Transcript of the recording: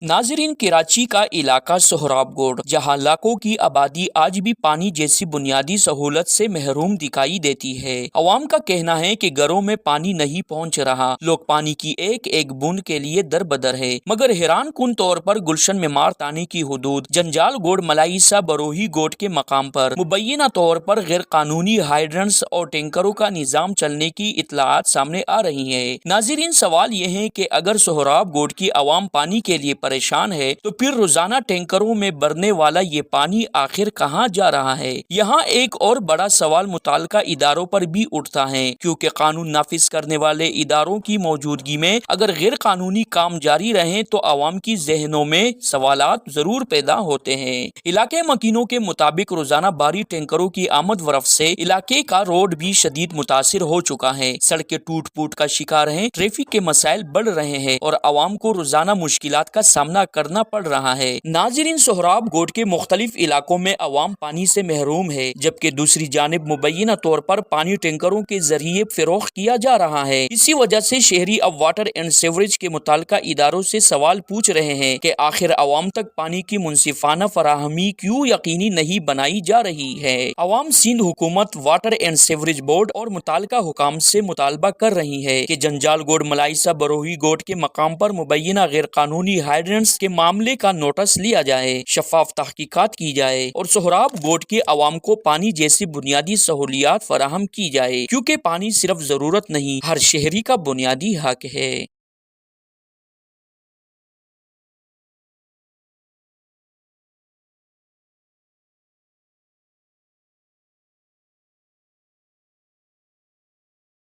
नाजरीन, कराची का इलाका सोहराब गोड, जहाँ लाखों की आबादी आज भी पानी जैसी बुनियादी सहूलत से महरूम दिखाई देती है। अवाम का कहना है कि घरों में पानी नहीं पहुँच रहा, लोग पानी की एक एक बूंद के लिए दर बदर है। मगर हैरान कुन तौर पर गुलशन मेमार तानी की हुदूद जंजाल गोड मलाइसा बरोही गोड के मकाम पर मुबैना तौर पर गैर कानूनी हाइड्रेंट्स और टैंकरों का निजाम चलने की इतलात सामने आ रही है। नाजरीन, सवाल ये है कि अगर सोहराब गोड की आवाम पानी के लिए परेशान है तो फिर रोजाना टैंकरों में भरने वाला ये पानी आखिर कहाँ जा रहा है। यहाँ एक और बड़ा सवाल मुताल्लिका इदारों पर भी उठता है, क्योंकि कानून नाफिज करने वाले इदारों की मौजूदगी में अगर गैर कानूनी काम जारी रहे तो आवाम की जहनों में सवालात जरूर पैदा होते हैं। इलाके मकीनों के मुताबिक रोजाना भारी टैंकरों की आमद व रफ्त से इलाके का रोड भी शदीद मुतासिर हो चुका है। सड़कें टूट फूट का शिकार हैं, ट्रैफिक के मसाइल बढ़ रहे हैं और आवाम को रोजाना मुश्किलात का सामना करना पड़ रहा है। नाजरीन, सोहराब गोड के मुख्तलिफ इलाकों में अवाम पानी से महरूम है, जबकि दूसरी जानिब मुबैना तौर पर पानी टैंकरों के जरिए फरोख्त किया जा रहा है। इसी वजह से शहरी अब वाटर एंड सीवरेज के मुताल्लिका इदारों से सवाल पूछ रहे हैं कि आखिर अवाम तक पानी की मुनसिफाना फराहमी क्यों यकीनी नहीं बनाई जा रही है। अवाम सिंध हुकूमत, वाटर एंड सीवरेज बोर्ड और मुताल्लिका हुकाम से मुतालबा कर रही है कि जंजाल गोड मलाइसा बरोही गोड के मकाम पर मुबैना गैर कानूनी हाइड्रेंट्स के मामले का नोटिस लिया जाए, शफाफ तहकीकात की जाए और सोहराब गोड के अवाम को पानी जैसी बुनियादी सहूलियात फराहम की जाए, क्योंकि पानी सिर्फ जरूरत नहीं, हर शहरी का बुनियादी हक है।